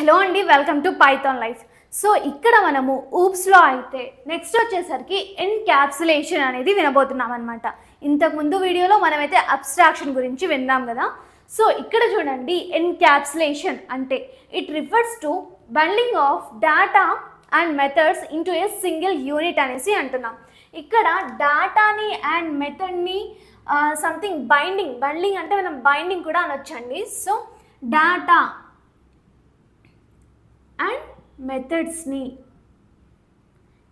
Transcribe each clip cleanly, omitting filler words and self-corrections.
Hello అండి, welcome to Python life. So ఇక్కడ మనము ఊప్స్లో అయితే నెక్స్ట్ వచ్చేసరికి ఎన్క్యాప్సులేషన్ అనేది వినబోతున్నాం అనమాట. ఇంతకుముందు వీడియోలో మనమైతే అబ్స్ట్రాక్షన్ గురించి విన్నాం కదా. సో ఇక్కడ చూడండి, ఎన్క్యాప్సులేషన్ అంటే it refers to bundling of data and methods into a single unit అనేసి అంటున్నాం. ఇక్కడ డేటాని అండ్ మెథడ్ని సంథింగ్ బండ్లింగ్ అంటే మనం బైండింగ్ కూడా అనొచ్చండి. సో డేటా అండ్ మెథడ్స్ని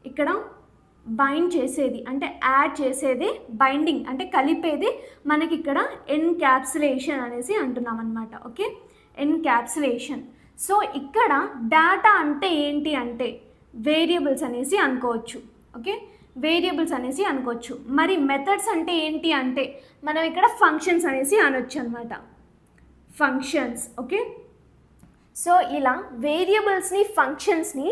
ఇక్కడ బైండ్ చేసేది అంటే యాడ్ చేసేది, బైండింగ్ అంటే కలిపేది మనకి ఇక్కడ ఎన్క్యాప్సులేషన్ అనేసి అంటున్నాం అనమాట. Okay, encapsulation. సో ఇక్కడ డేటా అంటే ఏంటి అంటే వేరియబుల్స్ అనేసి అనుకోవచ్చు. ఓకే, వేరియబుల్స్ అనేసి అనుకోవచ్చు. మరి మెథడ్స్ అంటే ఏంటి అంటే మనం ఇక్కడ ఫంక్షన్స్ అనేసి అనొచ్చు అనమాట, ఫంక్షన్స్. ఓకే, సో ఇలా వేరియబుల్స్ని ఫంక్షన్స్ని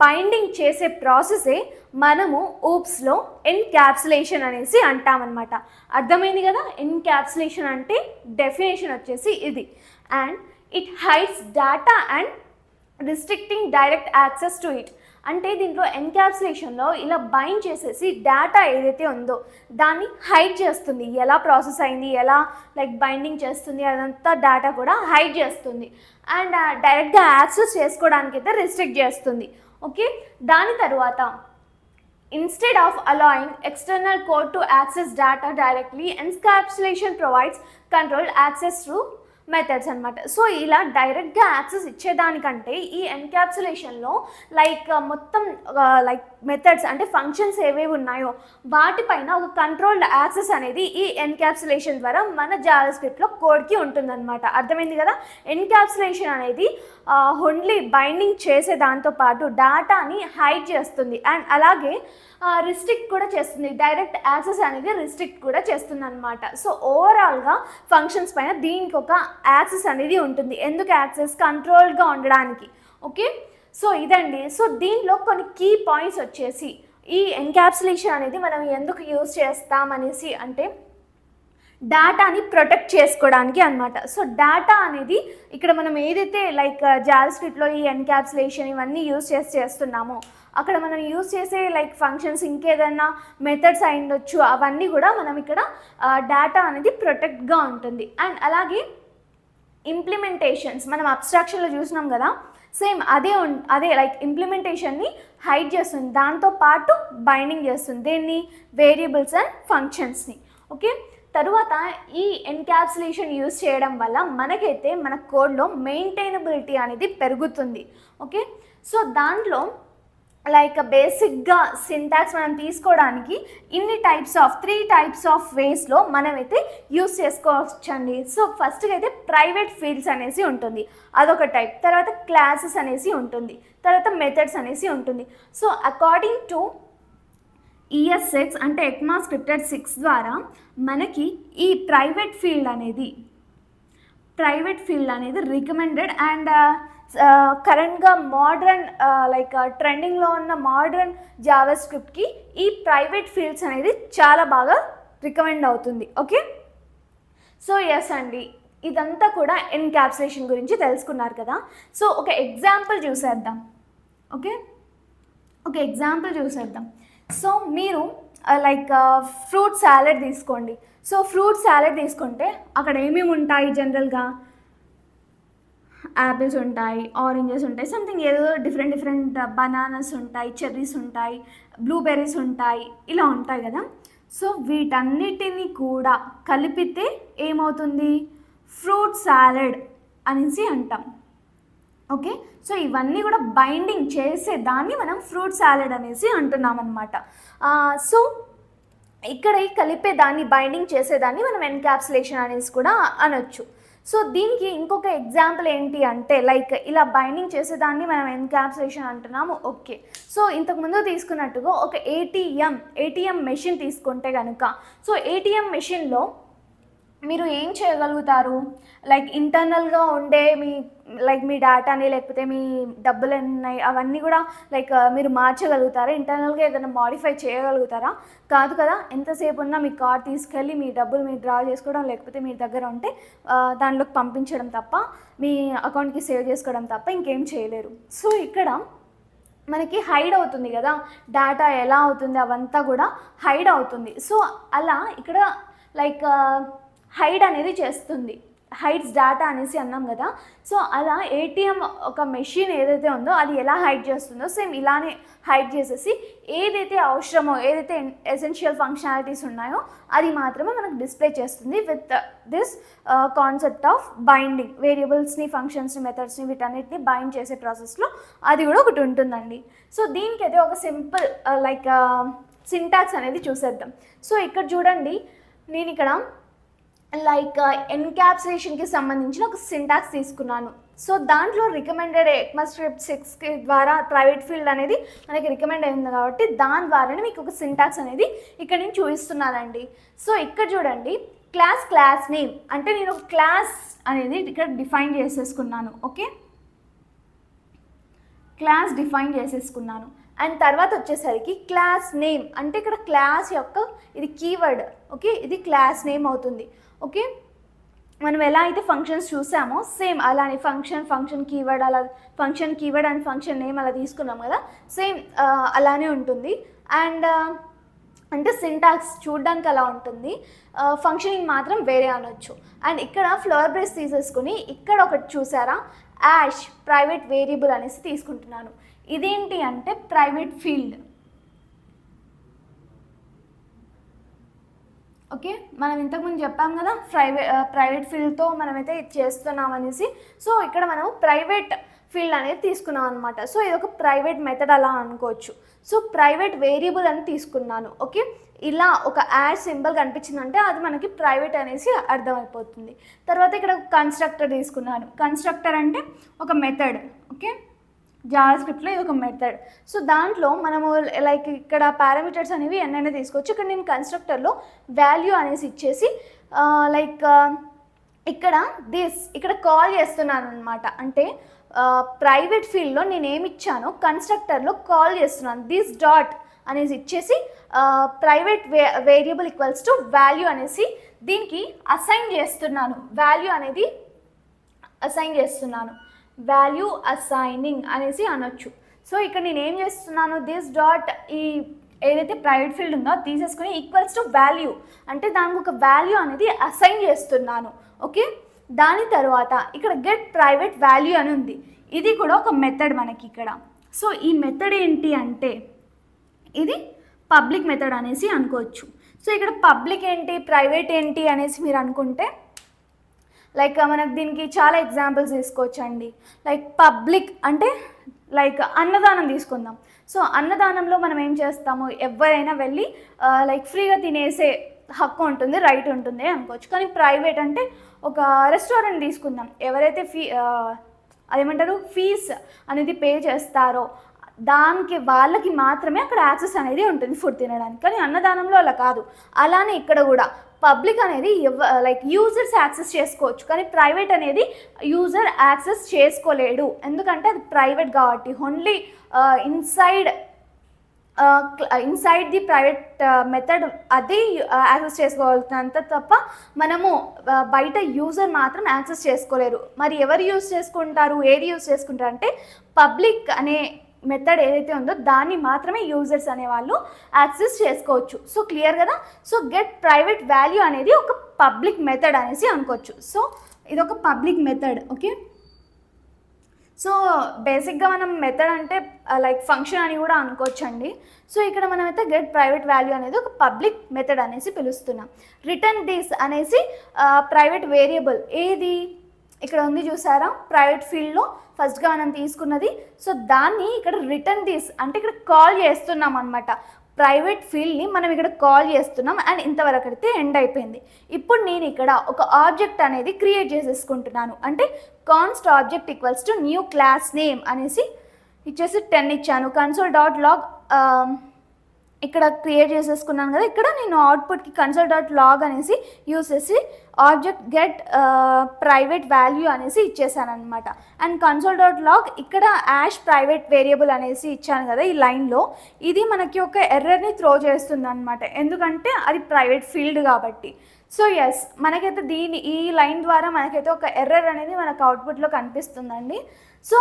బైండింగ్ చేసే ప్రాసెసే మనము ఊప్స్లో ఎన్క్యాప్సులేషన్ అనేసి అంటామన్నమాట. అర్థమైంది కదా. ఎన్క్యాప్సులేషన్ అంటే డెఫినేషన్ వచ్చేసి ఇది. And it hides data and restricting direct access to it. అంటే దీంట్లో ఎన్క్యాప్సులేషన్లో ఇలా బైండ్ చేసేసి డేటా ఏదైతే ఉందో దాన్ని హైడ్ చేస్తుంది. ఎలా ప్రాసెస్ అయింది, ఎలా బైండింగ్ చేస్తుంది, అదంతా డేటా కూడా హైడ్ చేస్తుంది. అండ్ డైరెక్ట్గా యాక్సెస్ చేసుకోవడానికి అయితే రిస్ట్రిక్ట్ చేస్తుంది. ఓకే, దాని తర్వాత instead of allowing external code to access data directly, encapsulation provides controlled access through methods అనమాట. సో ఇలా డైరెక్ట్గా యాక్సెస్ ఇచ్చేదానికంటే ఈ ఎన్క్యాప్సులేషన్లో మొత్తం మెథడ్స్ అంటే ఫంక్షన్స్ ఏవేవి ఉన్నాయో వాటిపైన ఒక కంట్రోల్డ్ యాక్సెస్ అనేది ఈ ఎన్క్యాప్సులేషన్ ద్వారా మన జావాస్క్రిప్ట్లో కోడ్కి ఉంటుందన్నమాట. అర్థమైంది కదా. ఎన్క్యాప్సులేషన్ అనేది ఓన్లీ బైండింగ్ చేసే దాంతోపాటు డేటాని హైడ్ చేస్తుంది అండ్ అలాగే రిస్ట్రిక్ట్ కూడా చేస్తుంది. డైరెక్ట్ యాక్సెస్ అనేది రిస్ట్రిక్ట్ కూడా చేస్తుంది అనమాట. సో ఓవరాల్గా ఫంక్షన్స్ పైన దీనికి ఒక యాక్సెస్ అనేది ఉంటుంది. ఎందుకు యాక్సెస్? కంట్రోల్గా ఉండడానికి. ఓకే, సో ఇదండి. సో దీనిలో కొన్ని కీ పాయింట్స్ వచ్చేసి ఈ ఎన్క్యాప్సులేషన్ అనేది మనం ఎందుకు యూజ్ చేస్తామనేసి అంటే డేటాని ప్రొటెక్ట్ చేసుకోవడానికి అనమాట. సో డేటా అనేది ఇక్కడ మనం ఏదైతే జావాస్క్రిప్ట్లో ఈ ఎన్క్యాప్సులేషన్ ఇవన్నీ యూజ్ చేస్తున్నామో అక్కడ మనం యూజ్ చేసే ఫంక్షన్స్ ఇంకేదన్నా మెథడ్స్ అయ్యుండొచ్చు, అవన్నీ కూడా మనం ఇక్కడ డేటా అనేది ప్రొటెక్ట్గా ఉంటుంది. అండ్ అలాగే ఇంప్లిమెంటేషన్స్ మనం అబ్స్ట్రాక్షన్లో చూసినాం కదా, సేమ్ అదే ఇంప్లిమెంటేషన్ని హైడ్ చేస్తుంది, దాంతోపాటు బైండింగ్ చేస్తుంది. దేన్ని? Variables and ఫంక్షన్స్ని. ఓకే, తరువాత ఈ ఎన్క్యాప్సులేషన్ యూజ్ చేయడం వల్ల మనకైతే మన కోడ్లో మెయింటైనబిలిటీ అనేది పెరుగుతుంది. ఓకే, సో దాంట్లో బేసిక్గా సింటాక్స్ మనం తీసుకోవడానికి త్రీ టైప్స్ ఆఫ్ వేస్లో మనమైతే యూస్ చేసుకోవచ్చండి. సో ఫస్ట్గా అయితే ప్రైవేట్ ఫీల్డ్స్ అనేసి ఉంటుంది, అదొక టైప్. తర్వాత క్లాసెస్ అనేసి ఉంటుంది, తర్వాత మెథడ్స్ అనేసి ఉంటుంది. సో అకార్డింగ్ టు ES6 అంటే ECMAScripted 6 ద్వారా మనకి ఈ ప్రైవేట్ ఫీల్డ్ అనేది రికమెండెడ్ అండ్ కరెంట్గా మోడ్రన్ ట్రెండింగ్లో ఉన్న మోడ్రన్ జావాస్క్రిప్ట్కి ఈ ప్రైవేట్ ఫీల్డ్స్ అనేది చాలా బాగా రికమెండ్ అవుతుంది. ఓకే, సో ఎస్ అండి, ఇదంతా కూడా ఎన్క్యాప్సులేషన్ గురించి తెలుసుకున్నారు కదా. సో ఒక ఎగ్జాంపుల్ చూసేద్దాం. ఓకే, ఒక ఎగ్జాంపుల్ చూసేద్దాం. సో మీరు ఫ్రూట్ సాలెడ్ తీసుకోండి. సో ఫ్రూట్ సాలెడ్ తీసుకుంటే అక్కడ ఏమేమి ఉంటాయి? జనరల్గా యాపిల్స్ ఉంటాయి, ఆరెంజెస్ ఉంటాయి, సంథింగ్ ఏదో డిఫరెంట్ బనానాస్ ఉంటాయి, చెర్రీస్ ఉంటాయి, బ్లూబెర్రీస్ ఉంటాయి, ఇలా ఉంటాయి కదా. సో వీటన్నిటిని కూడా కలిపితే ఏమవుతుంది? ఫ్రూట్ సాలెడ్ అనేసి అంటాం. ఓకే, సో ఇవన్నీ కూడా బైండింగ్ చేసేదాన్ని మనం ఫ్రూట్ సాలెడ్ అనేసి అంటున్నాం అనమాట. సో ఇక్కడ కలిపేదాన్ని బైండింగ్ చేసేదాన్ని మనం ఎన్క్యాప్సులేషన్ అనేసి కూడా అనొచ్చు. సో దీనికి ఇంకొక ఎగ్జాంపుల్ ఏంటి అంటే ఇలా బైండింగ్ చేసేదాన్ని మనం ఎన్క్యాప్సులేషన్ అంటున్నాము. ఓకే, సో ఇంతకుముందు తీసుకున్నట్టుగా ఒక ఏటీఎం మెషిన్ తీసుకుంటే కనుక, సో ఏటీఎం మెషిన్లో మీరు ఏం చేయగలుగుతారు, లైక్ ఇంటర్నల్గా ఉండే మీ డేటాని లేకపోతే మీ డబ్బులు ఉన్నాయి అవన్నీ కూడా లైక్ మీరు మార్చగలుగుతారా, ఇంటర్నల్గా ఏదైనా మాడిఫై చేయగలుగుతారా? కాదు కదా. ఎంతసేపు ఉన్నా మీ కార్డ్ తీసుకెళ్ళి మీ డబ్బులు మీరు డ్రా చేసుకోవడం లేకపోతే మీ దగ్గర ఉంటే దాంట్లోకి పంపించడం తప్ప, మీ అకౌంట్కి సేవ్ చేసుకోవడం తప్ప ఇంకేం చేయలేరు. సో ఇక్కడ మనకి హైడ్ అవుతుంది కదా డేటా, ఎలా అవుతుంది అవంతా కూడా హైడ్ అవుతుంది. సో అలా ఇక్కడ లైక్ హైడ్ అనేది చేస్తుంది, హైడ్స్ డేటా అనేసి అన్నాం కదా. సో అలా ఏటీఎం ఒక మెషిన్ ఏదైతే ఉందో అది ఎలా హైడ్ చేస్తుందో సేమ్ ఇలానే హైడ్ చేసేసి ఏదైతే అవసరమో, ఏదైతే ఎసెన్షియల్ ఫంక్షనాలిటీస్ ఉన్నాయో అది మాత్రమే మనకు డిస్ప్లే చేస్తుంది with this concept of binding. వేరియబుల్స్ని, ఫంక్షన్స్ని, మెథడ్స్ని వీటన్నిటిని బైండ్ చేసే ప్రాసెస్లో అది కూడా ఒకటి ఉంటుందండి. సో దీనికైతే ఒక సింపుల్ లైక్ సింటాక్స్ అనేది చూసేద్దాం. సో ఇక్కడ చూడండి, నేను ఇక్కడ లైక్ ఎన్క్యాప్సులేషన్కి సంబంధించిన ఒక సింటాక్స్ తీసుకున్నాను. సో దాంట్లో రికమెండెడ్ ECMAScript 6 ద్వారా ప్రైవేట్ ఫీల్డ్ అనేది మనకి రికమెండ్ అయింది కాబట్టి దాని ద్వారానే మీకు ఒక సింటాక్స్ అనేది ఇక్కడ నేను చూపిస్తున్నానండి. సో ఇక్కడ చూడండి, క్లాస్ నేమ్ అంటే నేను ఒక క్లాస్ అనేది ఇక్కడ డిఫైన్ చేసేసుకున్నాను. ఓకే, క్లాస్ డిఫైన్ చేసేసుకున్నాను. అండ్ తర్వాత వచ్చేసరికి క్లాస్ నేమ్ అంటే ఇక్కడ క్లాస్ యొక్క ఇది కీవర్డ్. ఓకే, ఇది క్లాస్ నేమ్ అవుతుంది. ఓకే, మనం ఎలా అయితే ఫంక్షన్స్ చూసామో సేమ్ అలానే ఫంక్షన్ కీవర్డ్, అలా function keyword and function name అలా తీసుకున్నాం కదా, సేమ్ అలానే ఉంటుంది. అండ్ అంటే సింటాక్స్ చూడడానికి అలా ఉంటుంది, ఫంక్షనింగ్ మాత్రం వేరే అనొచ్చు. అండ్ ఇక్కడ ఫ్లోర్ బ్రేస్ తీసేసుకుని ఇక్కడ ఒకటి చూసారా, యాష్ ప్రైవేట్ వేరియబుల్ అనేసి తీసుకుంటున్నాను. ఇదేంటి అంటే ప్రైవేట్ ఫీల్డ్. ఓకే, మనం ఇంతకుముందు చెప్పాం కదా ప్రైవేట్ ఫీల్డ్తో మనమైతే ఇది చేస్తున్నాం అనేసి. సో ఇక్కడ మనం ప్రైవేట్ ఫీల్డ్ అనేది తీసుకున్నాం అనమాట. సో ఇది ఒక ప్రైవేట్ మెథడ్ అలా అనుకోవచ్చు. సో ప్రైవేట్ వేరియబుల్ అని తీసుకున్నాను. ఓకే, ఇలా ఒక యాడ్ సింబల్ కనిపించిందంటే అది మనకి ప్రైవేట్ అనేసి అర్థమైపోతుంది. తర్వాత ఇక్కడ కన్స్ట్రక్టర్ తీసుకున్నాను. కన్స్ట్రక్టర్ అంటే ఒక మెథడ్. ఓకే, జావాస్క్రిప్ట్లో ఇది ఒక మెథడ్. సో దాంట్లో మనము లైక్ ఇక్కడ పారామీటర్స్ అనేవి ఎన్నైనా తీసుకోవచ్చు. ఇక్కడ నేను కన్స్ట్రక్టర్లో వాల్యూ అనేసి ఇచ్చేసి లైక్ ఇక్కడ కాల్ చేస్తున్నాను అనమాట. అంటే ప్రైవేట్ ఫీల్డ్లో నేను ఏమి ఇచ్చానో కన్స్ట్రక్టర్లో కాల్ చేస్తున్నాను. దిస్ డాట్ అనేసి ఇచ్చేసి private variable equals to value అనేసి దీనికి అసైన్ చేస్తున్నాను. వాల్యూ అనేది అసైన్ చేస్తున్నాను, వాల్యూ అసైనింగ్ అనేసి అనొచ్చు. సో ఇక్కడ నేను ఏం చేస్తున్నాను, దిస్ డాట్ ఈ ఏదైతే ప్రైవేట్ ఫీల్డ్ ఉందో తీసేసుకుని ఈక్వల్స్ టు వాల్యూ అంటే దానికి ఒక వాల్యూ అనేది అసైన్ చేస్తున్నాను. ఓకే, దాని తర్వాత ఇక్కడ గెట్ ప్రైవేట్ వాల్యూ అని ఉంది. ఇది కూడా ఒక మెథడ్ మనకి ఇక్కడ. సో ఈ మెథడ్ ఏంటి అంటే ఇది పబ్లిక్ మెథడ్ అనేసి అనుకోవచ్చు. సో ఇక్కడ పబ్లిక్ ఏంటి, ప్రైవేట్ ఏంటి అనేసి మీరు అనుకుంటే లైక్ మనకు దీనికి చాలా ఎగ్జాంపుల్స్ తీసుకోవచ్చు అండి. లైక్ పబ్లిక్ అంటే లైక్ అన్నదానం తీసుకుందాం. సో అన్నదానంలో మనం ఏం చేస్తాము, ఎవరైనా వెళ్ళి లైక్ ఫ్రీగా తినేసే హక్కు ఉంటుంది, రైట్ ఉంటుంది అనుకోవచ్చు. కానీ ప్రైవేట్ అంటే ఒక రెస్టారెంట్ తీసుకుందాం, ఎవరైతే అదేమంటారు ఫీజ్ అనేది పే చేస్తారో వాళ్ళకి మాత్రమే అక్కడ యాక్సెస్ అనేది ఉంటుంది ఫుడ్ తినడానికి. కానీ అన్నదానంలో అలా కాదు. అలానే ఇక్కడ కూడా పబ్లిక్ అనేది లైక్ యూజర్స్ యాక్సెస్ చేసుకోవచ్చు, కానీ ప్రైవేట్ అనేది యూజర్ యాక్సెస్ చేసుకోలేడు. ఎందుకంటే అది ప్రైవేట్ కాబట్టి only inside the private method అది యాక్సెస్ చేసుకోగలుగుతున్నంత తప్ప మనము బయట యూజర్ మాత్రం యాక్సెస్ చేసుకోలేరు. మరి ఎవరు యూజ్ చేసుకుంటారు, ఏది యూజ్ చేసుకుంటారు అంటే పబ్లిక్ అనే మెథడ్ ఏదైతే ఉందో దాన్ని మాత్రమే యూజర్స్ అనేవాళ్ళు యాక్సెస్ చేసుకోవచ్చు. సో క్లియర్ కదా. సో గెట్ ప్రైవేట్ వాల్యూ అనేది ఒక పబ్లిక్ మెథడ్ అనేసి అనుకోవచ్చు. సో ఇది ఒక పబ్లిక్ మెథడ్. ఓకే, సో బేసిక్గా మనం మెథడ్ అంటే లైక్ ఫంక్షన్ అని కూడా అనుకోవచ్చు అండి. సో ఇక్కడ మనమైతే గెట్ ప్రైవేట్ వాల్యూ అనేది ఒక పబ్లిక్ మెథడ్ అనేసి పిలుస్తున్నాం. రిటర్న్ దిస్ అనేసి ప్రైవేట్ వేరియబుల్ ఏది ఇక్కడ ఉంది చూసారా, ప్రైవేట్ ఫీల్డ్లో ఫస్ట్గా మనం తీసుకున్నది. సో దాన్ని ఇక్కడ రిటర్న్ దిస్ అంటే ఇక్కడ కాల్ చేస్తున్నాం అనమాట. ప్రైవేట్ ఫీల్డ్ని మనం ఇక్కడ కాల్ చేస్తున్నాం అండ్ ఇంతవరకు అయితే ఎండ్ అయిపోయింది. ఇప్పుడు నేను ఇక్కడ ఒక ఆబ్జెక్ట్ అనేది క్రియేట్ చేసేసుకుంటున్నాను. అంటే const object equals to new class name అనేసి ఇచ్చేసి 10 ఇచ్చాను. కన్సోల్ డాట్ లాగ్ ఇక్కడ క్రియేట్ చేసేసుకున్నాను కదా. ఇక్కడ నేను అవుట్పుట్కి కన్సోల్ డాట్ లాగ్ అనేసి యూస్ చేసి ఆబ్జెక్ట్ గెట్ ప్రైవేట్ వాల్యూ అనేసి ఇచ్చేసాను అనమాట. అండ్ కన్సోల్ డాట్ లాగ్ ఇక్కడ యాష్ ప్రైవేట్ వేరియబుల్ అనేసి ఇచ్చాను కదా ఈ లైన్లో. ఇది మనకి ఒక ఎర్రర్ని త్రో చేస్తుంది అనమాట, ఎందుకంటే అది ప్రైవేట్ ఫీల్డ్ కాబట్టి. సో ఎస్, మనకైతే ఈ లైన్ ద్వారా మనకైతే ఒక ఎర్రర్ అనేది మనకు అవుట్పుట్లో కనిపిస్తుందండి. సో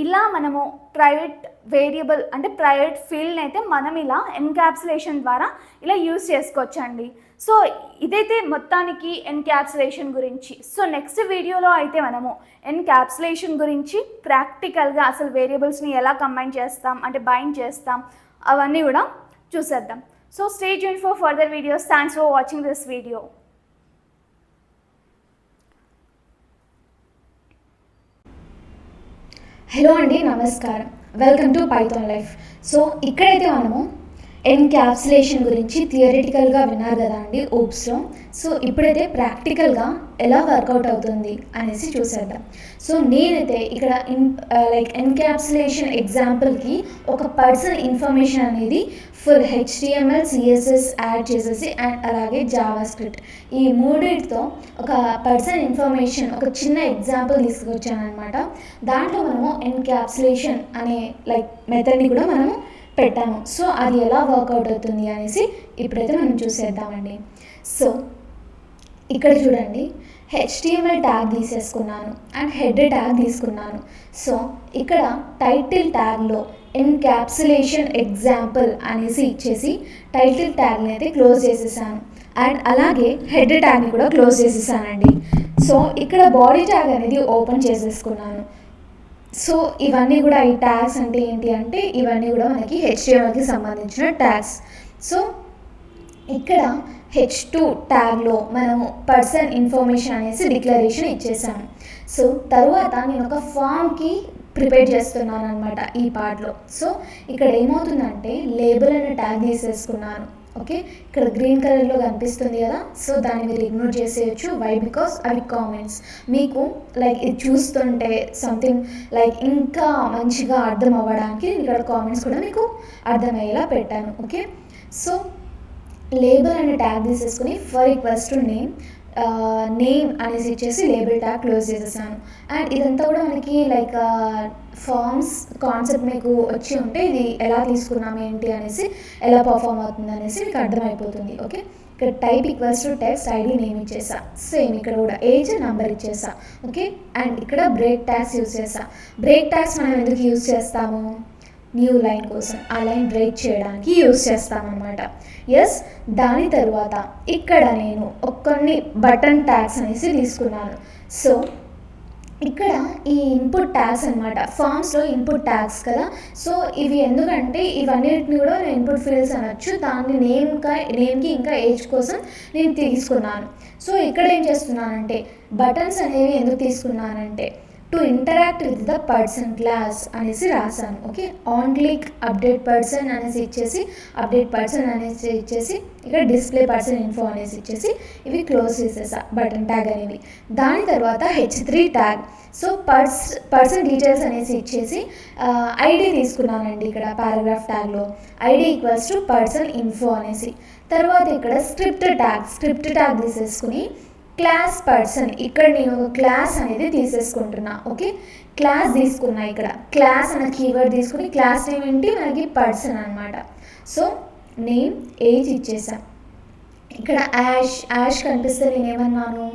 ఇలా మనము ప్రైవేట్ వేరియబుల్ అంటే ప్రైవేట్ ఫీల్డ్ని అయితే మనం ఇలా ఎన్క్యాప్సులేషన్ ద్వారా ఇలా యూస్ చేసుకోవచ్చండి. సో ఇదైతే మొత్తానికి ఎన్క్యాప్సులేషన్ గురించి. సో నెక్స్ట్ వీడియోలో అయితే మనము ఎన్క్యాప్సులేషన్ గురించి ప్రాక్టికల్గా అసలు వేరియబుల్స్ని ఎలా కంబైన్ చేస్తాం అంటే బైండ్ చేస్తాం అవన్నీ కూడా చూసేద్దాం. So stay tuned for further videos. Thanks for watching this video. Hello అండి, నమస్కారం. Welcome to Python life. So ఇక్కడైతే మనము ఎన్క్యాప్సులేషన్ గురించి థియరిటికల్గా విన్నారు కదా అండి ఓప్స్లో. సో ఇప్పుడైతే ప్రాక్టికల్గా ఎలా వర్కౌట్ అవుతుంది అనేసి చూసేద్దాం. సో నేనైతే ఇక్కడ ఎన్క్యాప్సులేషన్ ఎగ్జాంపుల్కి ఒక పర్సన్ ఇన్ఫర్మేషన్ అనేది ఫుల్ HTML CSS యాడ్ చేసేసి అండ్ అలాగే జావా స్క్రిప్ట్ ఈ మూడింటితో ఒక పర్సన్ ఇన్ఫర్మేషన్ ఒక చిన్న ఎగ్జాంపుల్ తీసుకొచ్చాను అనమాట. దాంట్లో మనము ఎన్క్యాప్సులేషన్ అనే మెథడ్ని కూడా మనము పెట్టాము. సో అది ఎలా వర్కౌట్ అవుతుంది అనేసి ఇప్పుడైతే మనం చూసేద్దామండి. సో ఇక్కడ చూడండి, HTML ట్యాగ్ తీసేసుకున్నాను అండ్ హెడ్ ట్యాగ్ తీసుకున్నాను. సో ఇక్కడ టైటిల్ ట్యాగ్లో ఎన్క్యాప్సులేషన్ ఎగ్జాంపుల్ అనేసి ఇచ్చేసి టైటిల్ ట్యాగ్ని అయితే క్లోజ్ చేసేసాను అండ్ అలాగే హెడ్ ట్యాగ్ని కూడా క్లోజ్ చేసేసానండి. సో ఇక్కడ బాడీ ట్యాగ్ అనేది ఓపెన్ చేసేసుకున్నాను. సో ఇవన్నీ కూడా ఈ ట్యాగ్స్ అంటే ఏంటి అంటే ఇవన్నీ కూడా మనకి HTMLకి సంబంధించిన ట్యాగ్స్. సో ఇక్కడ H2 ట్యాగ్లో మనము పర్సన్ ఇన్ఫర్మేషన్ అనేసి డిక్లరేషన్ ఇచ్చేసాము. సో తర్వాత నేను ఒక ఫామ్కి ప్రిపేర్ చేస్తున్నాను అనమాట ఈ పార్ట్లో. సో ఇక్కడ ఏమవుతుందంటే లేబుల్ అనే ట్యాగ్ తీసేసుకున్నాను. ఓకే, ఇక్కడ గ్రీన్ కలర్లో కనిపిస్తుంది కదా. సో దాన్ని మీరు ఇగ్నోర్ చేసేయచ్చు. వై? బికాస్ అవి కామెంట్స్. మీకు ఇది చూస్తుంటే సంథింగ్ ఇంకా మంచిగా అర్థం అవ్వడానికి ఇక్కడ కామెంట్స్ కూడా మీకు అర్థమయ్యేలా పెట్టాను. ఓకే, సో లేబుల్ అనే ట్యాగ్ తీసేసుకుని ఫర్ ఈక్వల్స్ టు నేమ్ అనేసి ఇచ్చేసి లేబుల్ ట్యాగ్ క్లోజ్ చేసేసాను. అండ్ ఇదంతా కూడా మనకి ఫార్మ్స్ కాన్సెప్ట్ మీకు వచ్చి ఉంటే ఇది ఎలా తీసుకున్నాము ఏంటి అనేసి ఎలా పర్ఫామ్ అవుతుంది అనేసి మీకు అర్థమైపోతుంది. ఓకే, ఇక్కడ type equals to text ID name ఇచ్చేసా. సేమ్ ఇక్కడ కూడా ఏజ్ నెంబర్ ఇచ్చేసా. ఓకే, అండ్ ఇక్కడ బ్రేక్ ట్యాగ్స్ యూజ్ చేసా. బ్రేక్ ట్యాగ్స్ మనం ఎందుకు యూజ్ చేస్తాము? న్యూ లైన్ కోసం, ఆ లైన్ బ్రేక్ చేయడానికి యూజ్ చేస్తామన్నమాట. ఎస్, దాని తర్వాత ఇక్కడ నేను కొన్ని బటన్ ట్యాగ్స్ అనేసి తీసుకున్నాను. సో ఇక్కడ ఈ ఇన్పుట్ ట్యాగ్స్ అనమాట, ఫామ్స్లో ఇన్పుట్ ట్యాగ్స్ కదా. సో ఇవి ఎందుకంటే ఇవన్నిటిని కూడా నేను ఇన్పుట్ ఫీల్డ్స్ అనొచ్చు. దాన్ని నేమ్కి ఇంకా ఏజ్ కోసం నేను తీసుకున్నాను. సో ఇక్కడ ఏం చేస్తున్నానంటే బటన్స్ అనేవి ఎందుకు తీసుకున్నానంటే to interact with the person class అనేసి రాశాను. Okay, on click update person అనేసి ఇచ్చేసి అప్డేట్ పర్సన్ అనేసి ఇచ్చేసి ఇక్కడ డిస్ప్లే పర్సన్ ఇన్ఫో అనేసి ఇచ్చేసి ఇవి క్లోజ్ చేసేసా బటన్ ట్యాగ్ అనేవి. దాని తర్వాత H3 tag. So person details అనేసి ఇచ్చేసి ఐడి తీసుకున్నానండి. ఇక్కడ పారాగ్రాఫ్ ట్యాగ్లో ID equals to person info అనేసి. తర్వాత ఇక్కడ స్క్రిప్ట్ ట్యాగ్ తీసేసుకుని క్లాస్ పర్సన్, ఇక్కడ నేను ఒక క్లాస్ అనేది తీసేసుకుంటున్నా. ఓకే, క్లాస్ తీసుకున్నా. ఇక్కడ క్లాస్ అనే కీవర్డ్ తీసుకుని క్లాస్ నేమ్ ఏంటి మనకి పర్సన్ అనమాట. సో నేమ్ ఏజ్ ఇచ్చేసా. ఇక్కడ యాష్ కనిపిస్తే నేను ఏమన్నాను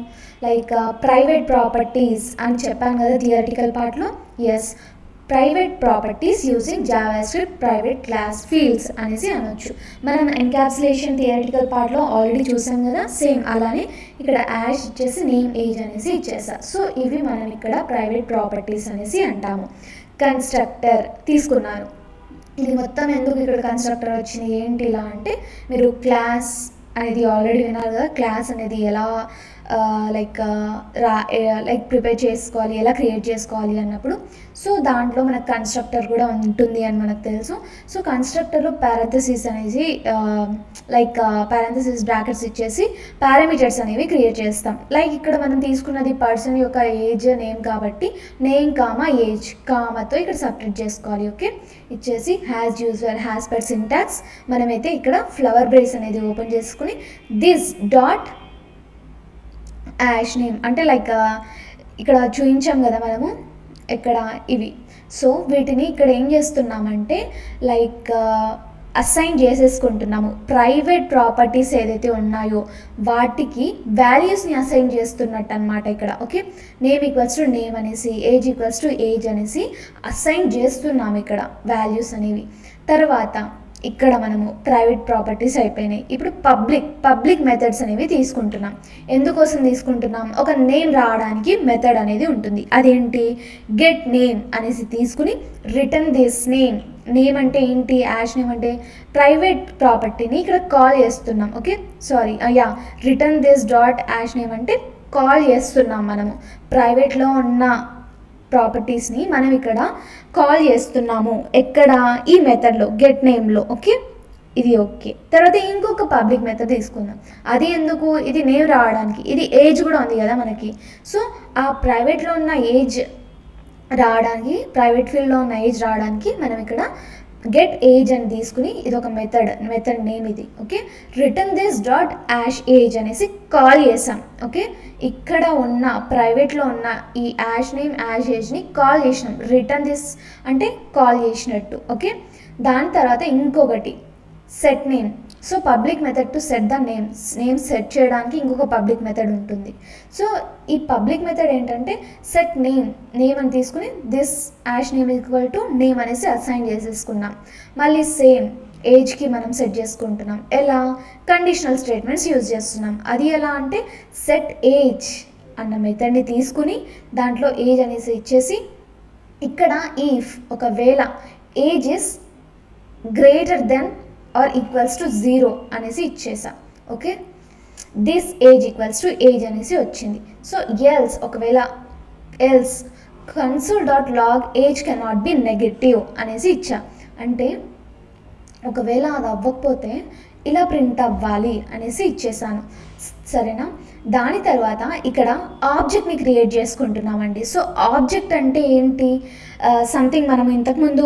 ప్రైవేట్ ప్రాపర్టీస్ అని చెప్పాను కదా థియరిటికల్ పార్ట్లో. Yes, private properties using JavaScript private class fields అనేసి అనొచ్చు. మనం ఎన్క్యాప్సులేషన్ థియరిటికల్ పార్ట్లో ఆల్రెడీ చూసాం కదా. సేమ్ అలానే ఇక్కడ యాష్ ఇచ్చేసి నేమ్ ఏజ్ అనేసి ఇచ్చేసా. సో ఇవి మనం ఇక్కడ ప్రైవేట్ ప్రాపర్టీస్ అనేసి అంటాము. కన్స్ట్రక్టర్ తీసుకున్నాను. ఇది మొత్తం ఎందుకు ఇక్కడ కన్స్ట్రక్టర్ వచ్చింది ఏంటి ఇలా అంటే మీరు క్లాస్ అనేది ఆల్రెడీ విన్నారు కదా. క్లాస్ అనేది ఎలా లైక్ ప్రిపేర్ చేసుకోవాలి, ఎలా క్రియేట్ చేసుకోవాలి అన్నప్పుడు. సో దాంట్లో మనకు కన్స్ట్రక్టర్ కూడా ఉంటుంది అని మనకు తెలుసు. సో కన్స్ట్రక్టర్లో పారాంథసిస్ అనేది పారాంథసిస్ బ్రాకెట్స్ ఇచ్చేసి పారామీటర్స్ అనేవి క్రియేట్ చేస్తాం. లైక్ ఇక్కడ మనం తీసుకున్నది పర్సన్ యొక్క ఏజ్ నేమ్ కాబట్టి నేమ్ కామా ఏజ్ కామాతో ఇక్కడ సపరేట్ చేసుకోవాలి. ఓకే, ఇచ్చేసి has usual has per syntax మనమైతే ఇక్కడ ఫ్లవర్ బ్రేస్ అనేది ఓపెన్ చేసుకుని దిస్ డాట్ యాష్ నేమ్ అంటే ఇక్కడ చూపించాం కదా మనము ఇక్కడ ఇవి. సో వీటిని ఇక్కడ ఏం చేస్తున్నామంటే అసైన్ చేసేసుకుంటున్నాము. ప్రైవేట్ ప్రాపర్టీస్ ఏదైతే ఉన్నాయో వాటికి వాల్యూస్ని అసైన్ చేస్తున్నట్టు అనమాట ఇక్కడ. Okay, name equals to name అనేసి, ఏజ్ ఈక్వల్స్ టు ఏజ్ అనేసి అసైన్ చేస్తున్నాము ఇక్కడ వాల్యూస్ అనేవి. తర్వాత ఇక్కడ మనము ప్రైవేట్ ప్రాపర్టీస్ అయిపోయినాయి. ఇప్పుడు పబ్లిక్ మెథడ్స్ అనేవి తీసుకుంటున్నాం. ఎందుకోసం తీసుకుంటున్నాం? ఒక నేమ్ రావడానికి మెథడ్ అనేది ఉంటుంది. అదేంటి? గెట్ నేమ్ అనేసి తీసుకుని రిటర్న్ దిస్ నేమ్ అంటే ఏంటి? యాష్ నేమ్ అంటే ప్రైవేట్ ప్రాపర్టీని ఇక్కడ కాల్ చేస్తున్నాం. Okay, return this dot hash name అంటే కాల్ చేస్తున్నాం మనము. ప్రైవేట్లో ఉన్న ప్రాపర్టీస్ని మనం ఇక్కడ కాల్ చేస్తున్నాము. ఎక్కడ? ఈ మెథడ్లో గెట్ నేమ్లో. ఓకే, ఇది ఓకే. తర్వాత ఇంకొక పబ్లిక్ మెథడ్ తీసుకుందాం. అది ఎందుకు? ఇది నేమ్ రావడానికి. ఇది ఏజ్ కూడా ఉంది కదా మనకి. సో ఆ ప్రైవేట్లో ఉన్న ఏజ్ రావడానికి, ప్రైవేట్ ఫీల్డ్లో ఉన్న ఏజ్ రావడానికి మనం ఇక్కడ గెట్ ఏజ్ అని తీసుకుని ఇది ఒక మెథడ్ నేమ్ ఇది. Okay, return this dot ash age అనేసి కాల్ చేసాం. ఓకే, ఇక్కడ ఉన్న ప్రైవేట్లో ఉన్న ఈ యాష్ నేమ్ యాష్ ఏజ్ని కాల్ చేసినాం. రిటర్న్ దిస్ అంటే కాల్ చేసినట్టు. ఓకే, దాని తర్వాత ఇంకొకటి set name. So public method to set the name set చేయడానికి ఇంకొక పబ్లిక్ మెథడ్ ఉంటుంది. సో ఈ పబ్లిక్ మెథడ్ ఏంటంటే సెట్ నేమ్ అని తీసుకుని this ash name equal to name అనేసి అసైన్ చేసేసుకున్నాం. మళ్ళీ సేమ్ ఏజ్కి మనం సెట్ చేసుకుంటున్నాం. ఎలా? కండిషనల్ స్టేట్మెంట్స్ యూజ్ చేస్తున్నాం. అది ఎలా అంటే సెట్ ఏజ్ అన్న మెథడ్ని తీసుకుని దాంట్లో ఏజ్ అనేసి ఇచ్చేసి ఇక్కడ ఈఫ్ ఒకవేళ age is greater than or equals to 0 అనేసి ఇచ్చేసాం. Okay, this age equals to age అనేసి వచ్చింది. సో ఒకవేళ else console dot log age cannot be negative అనేసి ఇచ్చా. అంటే ఒకవేళ అది అవ్వకపోతే ఇలా ప్రింట్ అవ్వాలి అనేసి ఇచ్చేసాను. సరేనా? దాని తర్వాత ఇక్కడ ఆబ్జెక్ట్ని క్రియేట్ చేసుకుంటున్నామండి. సో ఆబ్జెక్ట్ అంటే ఏంటి? సంథింగ్ మనం ఇంతకుముందు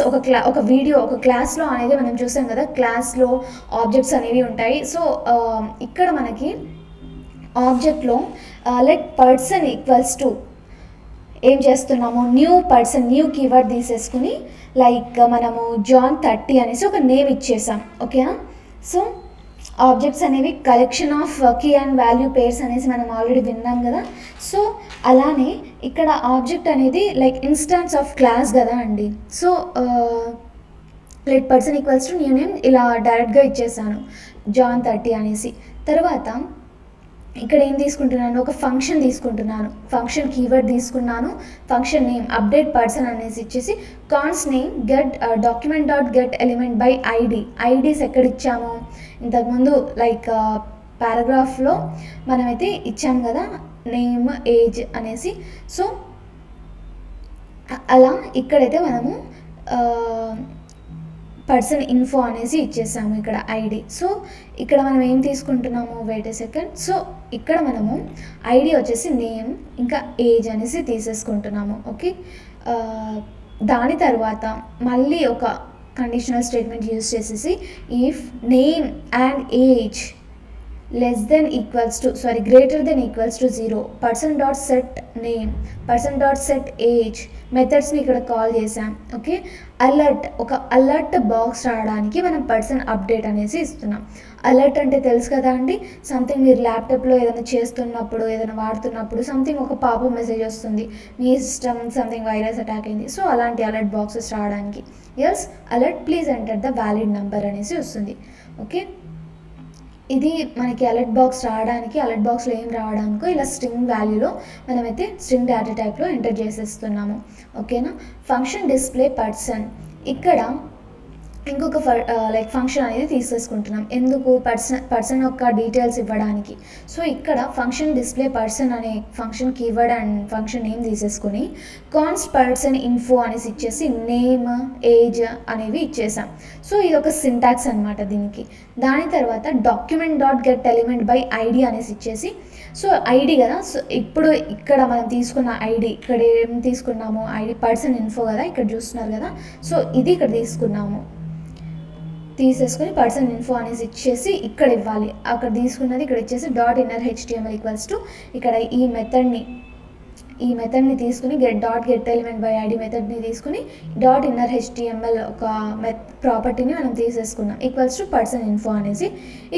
ఒక వీడియో ఒక క్లాస్లో అనేది మనం చూసాం కదా, క్లాస్లో ఆబ్జెక్ట్స్ అనేవి ఉంటాయి. సో ఇక్కడ మనకి ఆబ్జెక్ట్లో లైక్ పర్సన్ ఈక్వల్స్ టు ఏం చేస్తున్నాము? న్యూ కీవర్డ్ తీసేసుకుని మనము జాన్ 30 అనేసి ఒక నేమ్ ఇచ్చేసాం. ఓకేనా? సో ఆబ్జెక్ట్స్ అనేవి collection of key and value pairs అనేసి మనం ఆల్రెడీ విన్నాం కదా. సో అలానే ఇక్కడ ఆబ్జెక్ట్ అనేది ఇన్స్టాన్స్ ఆఫ్ క్లాస్ కదా అండి. So person equals to new name ఇలా డైరెక్ట్గా ఇచ్చేసాను జాన్ 30 అనేసి. తర్వాత ఇక్కడ ఏం తీసుకుంటున్నాను? ఒక ఫంక్షన్ తీసుకుంటున్నాను. ఫంక్షన్ కీవర్డ్ తీసుకున్నాను. ఫంక్షన్ నేమ్ అప్డేట్ పర్సన్ అనేసి ఇచ్చేసి const name get document dot get element by IDs ఎక్కడ ఇచ్చాము? ఇంతకుముందు పారాగ్రాఫ్లో మనమైతే ఇచ్చాం కదా నేమ్ ఏజ్ అనేసి. సో అలా ఇక్కడైతే మనము పర్సన్ ఇన్ఫో అనేసి ఇచ్చేసాము ఇక్కడ ఐడి. సో ఇక్కడ మనం ఏం తీసుకుంటున్నాము? వెయిట్ ఏ సెకండ్. సో ఇక్కడ మనము ఐడి వచ్చేసి నేమ్ ఇంకా ఏజ్ అనేసి తీసేసుకుంటున్నాము. ఓకే, దాని తర్వాత మళ్ళీ ఒక కండిషనల్ స్టేట్మెంట్ యూజ్ చేసేసి if name and age greater than equals to 0 person dot set name person dot set age మెథడ్స్ని ఇక్కడ కాల్ చేసాం. ఓకే, ఒక అలర్ట్ బాక్స్ రావడానికి మనం పర్సన్ అప్డేట్ అనేసి ఇస్తున్నాం. అలర్ట్ అంటే తెలుసు కదా అండి, సంథింగ్ మీరు ల్యాప్టాప్లో ఏదైనా చేస్తున్నప్పుడు ఏదైనా వాడుతున్నప్పుడు సంథింగ్ ఒక పాపప్ మెసేజ్ వస్తుంది, మీ సిస్టమ్ సంథింగ్ వైరస్ అటాక్ అయింది. సో అలాంటి అలర్ట్ బాక్సెస్ రావడానికి alert please enter the valid number అనేసి వస్తుంది. ఓకే, ఇది మనకి అలర్ట్ బాక్స్ రావడానికి, అలర్ట్ బాక్స్లో ఏం రావడానికో ఇలా స్ట్రింగ్ వాల్యూలో మనమైతే స్ట్రింగ్ డేటా టైప్లో ఎంటర్ చేసేస్తున్నాము. ఓకేనా? ఫంక్షన్ డిస్ప్లే పర్సన్ ఇక్కడ ఇంకొక లైక్ ఫంక్షన్ అనేది తీసేసుకుంటున్నాం. ఎందుకు? పర్సన్ యొక్క డీటెయిల్స్ ఇవ్వడానికి. సో ఇక్కడ ఫంక్షన్ డిస్ప్లే పర్సన్ అనే function keyword and function name తీసేసుకొని కాన్స్ట్ పర్సన్ ఇన్ఫో అనేసి ఇచ్చేసి నేమ్, ఏజ్ అనేవి ఇచ్చేసాం. సో ఇది ఒక సింటాక్స్ అనమాట దీనికి. దాని తర్వాత document dot get element by ID అనేసి ఇచ్చేసి, సో ఐడి కదా, సో ఇప్పుడు ఇక్కడ మనం తీసుకున్న ఐడి, ఇక్కడ ఏం తీసుకున్నాము? ఐడి పర్సన్ ఇన్ఫో కదా, ఇక్కడ చూస్తున్నారు కదా. సో ఇది ఇక్కడ తీసేసుకొని పర్సన్ ఇన్ఫో అనేసి ఇచ్చేసి ఇక్కడ ఇవ్వాలి. అక్కడ తీసుకున్నది ఇక్కడ ఇచ్చేసి dot inner HTML equals to ఇక్కడ ఈ మెథడ్ని తీసుకుని గెట్ ఎలిమెంట్ బై ఐడి మెథడ్ని తీసుకుని డాట్ ఇన్నర్ HTML ఒక ప్రాపర్టీని మనం తీసేసుకున్నాం ఈక్వల్స్ టు పర్సన్ ఇన్ఫో అనేసి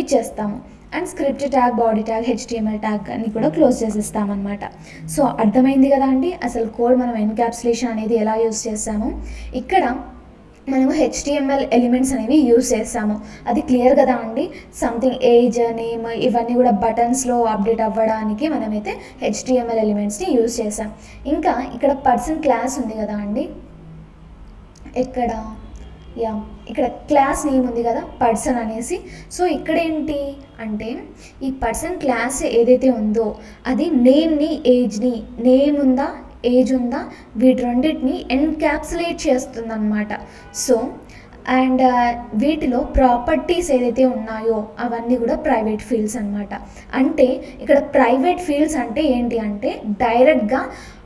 ఇచ్చేస్తాము. And script tag, body tag, HTML tag అని కూడా క్లోజ్ చేసేస్తామన్నమాట. సో అర్థమైంది కదా అండి అసలు కోడ్ మనం ఎన్క్యాప్సులేషన్ అనేది ఎలా యూస్ చేస్తాము. ఇక్కడ మనము HTML ఎలిమెంట్స్ అనేవి యూజ్ చేస్తాము. అది క్లియర్ కదా అండి. సంథింగ్ ఏజ్, నేమ్ ఇవన్నీ కూడా బటన్స్లో అప్డేట్ అవ్వడానికి మనమైతే HTML ఎలిమెంట్స్ని యూజ్ చేసాం. ఇంకా ఇక్కడ పర్సన్ క్లాస్ ఉంది కదా అండి, ఇక్కడ క్లాస్ నేమ్ ఉంది కదా పర్సన్ అనేసి. సో ఇక్కడ ఏంటి అంటే ఈ పర్సన్ క్లాస్ ఏదైతే ఉందో అది నేమ్ని, ఏజ్ని, నేమ్ ఉందా ఏజ్ ఉందా వీటి రెండింటిని ఎన్క్యాప్సులేట్ చేస్తుంది అనమాట. సో అండ్ వీటిలో ప్రాపర్టీస్ ఏదైతే ఉన్నాయో అవన్నీ కూడా ప్రైవేట్ ఫీల్డ్స్ అనమాట. అంటే ఇక్కడ ప్రైవేట్ ఫీల్డ్స్ అంటే ఏంటి అంటే డైరెక్ట్గా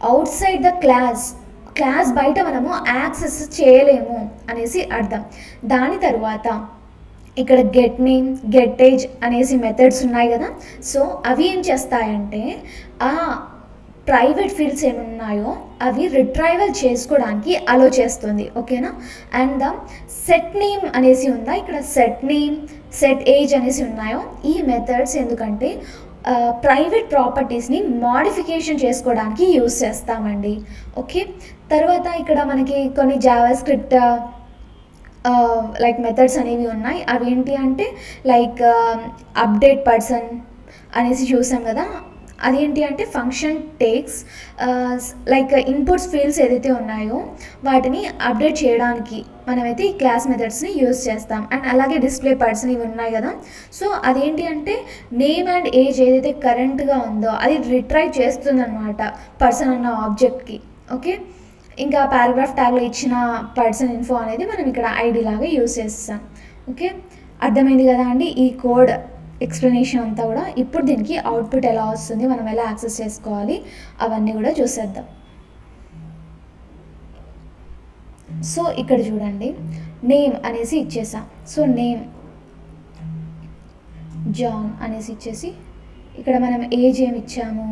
అవుట్ సైడ్ ద క్లాస్ బయట మనము యాక్సెస్ చేయలేము అనేసి అర్థం. దాని తర్వాత ఇక్కడ గెట్ నేమ్, గెట్ ఏజ్ అనేసి మెథడ్స్ ఉన్నాయి కదా. సో అవి ఏం చేస్తాయంటే ఆ ప్రైవేట్ ఫీల్డ్స్ ఏమున్నాయో అవి రిట్రైవల్ చేసుకోవడానికి అలో చేస్తుంది. ఓకేనా. అండ్ సెట్ నేమ్ అనేసి ఉందా, ఇక్కడ సెట్ నేమ్, సెట్ ఏజ్ అనేసి ఉన్నాయో ఈ మెథడ్స్ ఎందుకంటే ప్రైవేట్ ప్రాపర్టీస్ని మాడిఫికేషన్ చేసుకోవడానికి యూస్ చేస్తామండి. ఓకే. తర్వాత ఇక్కడ మనకి కొన్ని జావా స్క్రిప్ట్ లైక్ మెథడ్స్ అనేవి ఉన్నాయి. అవి ఏంటి అంటే లైక్ అప్డేట్ పర్సన్ అనేసి చూసాం కదా. అదేంటి అంటే function takes like inputs fields ఏదైతే ఉన్నాయో వాటిని అప్డేట్ చేయడానికి మనమైతే ఈ క్లాస్ మెథడ్స్ని యూజ్ చేస్తాం. అండ్ అలాగే డిస్ప్లే పర్సన్ ఇవి ఉన్నాయి కదా. సో అదేంటి అంటే నేమ్ అండ్ ఏజ్ ఏదైతే కరెంట్గా ఉందో అది రిట్రైవ్ చేస్తుంది అనమాట పర్సన్ అన్న ఆబ్జెక్ట్కి. ఓకే. ఇంకా పారాగ్రాఫ్ ట్యాగ్లో ఇచ్చిన పర్సన్ ఇన్ఫో అనేది మనం ఇక్కడ ఐడి లాగా యూజ్ చేస్తాం. ఓకే. అర్థమైంది కదా అండి ఈ కోడ్ ఎక్స్ప్లెనేషన్ అంతా కూడా. ఇప్పుడు దీనికి అవుట్పుట్ ఎలా వస్తుంది, మనం ఎలా యాక్సెస్ చేసుకోవాలి అవన్నీ కూడా చూసేద్దాం. సో ఇక్కడ చూడండి నేమ్ అనేసి ఇచ్చేసాం. సో నేమ్ జాన్ అనేసి ఇచ్చేసి ఇక్కడ మనం ఏజ్ ఏమి ఇచ్చాము,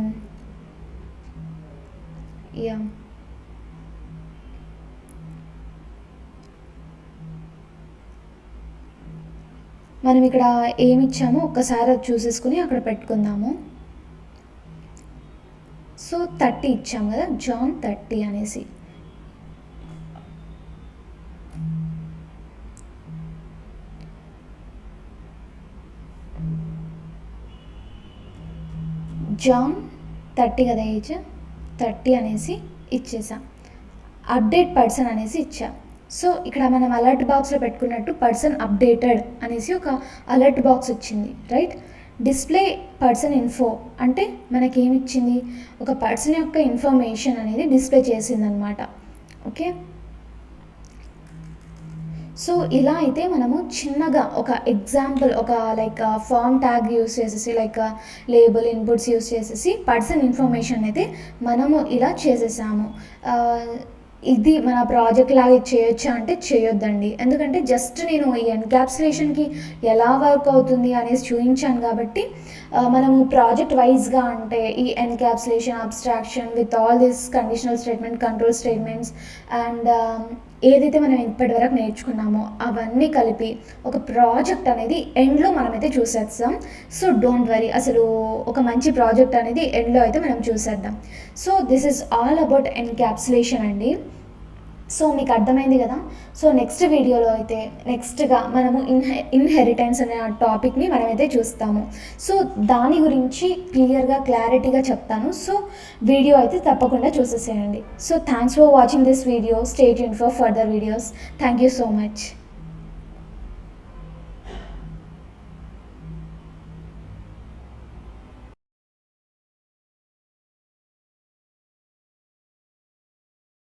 మనం ఇక్కడ ఏమి ఇచ్చామో ఒక్కసారి అది చూసేసుకుని అక్కడ పెట్టుకుందాము. సో 30 ఇచ్చాము కదా, జాన్ 30 అనేసి. జాన్ 30 కదా ఏజ్, 30 అనేసి ఇచ్చేసాం. అప్డేట్ పర్సన్ అనేసి ఇచ్చా. సో ఇక్కడ మనం అలర్ట్ బాక్స్లో పెట్టుకున్నట్టు పర్సన్ అప్డేటెడ్ అనేసి ఒక అలర్ట్ బాక్స్ వచ్చింది, రైట్. డిస్ప్లే పర్సన్ ఇన్ఫో అంటే మనకేమిచ్చింది, ఒక పర్సన్ యొక్క ఇన్ఫర్మేషన్ అనేది డిస్ప్లే చేసిందనమాట. ఓకే. సో ఇలా అయితే మనము చిన్నగా ఒక ఎగ్జాంపుల్ ఒక లైక్ ఫామ్ ట్యాగ్ యూస్ చేసేసి లైక్ లేబుల్ ఇన్పుట్స్ యూస్ చేసేసి పర్సన్ ఇన్ఫర్మేషన్ అయితే మనము ఇలా చేసేసాము. ఇది మన ప్రాజెక్ట్ లాగా చేయొచ్చా అంటే చేయొద్దండి. ఎందుకంటే జస్ట్ నేను ఈ ఎన్క్యాప్సులేషన్కి ఎలా వర్క్ అవుతుంది అనేసి చూపించాను కాబట్టి మనము ప్రాజెక్ట్ వైజ్గా అంటే ఈ encapsulation, abstraction with all this conditional statement, control statements and ఏదైతే మనం ఇప్పటివరకు నేర్చుకున్నామో అవన్నీ కలిపి ఒక ప్రాజెక్ట్ అనేది ఎండ్లో మనమైతే చూసేస్తాం. సో డోంట్ వరీ, అసలు ఒక మంచి ప్రాజెక్ట్ అనేది ఎండ్లో అయితే మనం చూసేద్దాం. So this is all about encapsulation అండి. సో మీకు అర్థమైంది కదా. సో నెక్స్ట్ వీడియోలో అయితే నెక్స్ట్గా మనము ఇన్హెరిటెన్స్ అనే టాపిక్ని మనమైతే చూస్తాము. సో దాని గురించి క్లారిటీగా చెప్తాను. సో వీడియో అయితే తప్పకుండా చూసేసేయండి. So thanks for watching this video. Stay tuned for further videos. Thank you so much.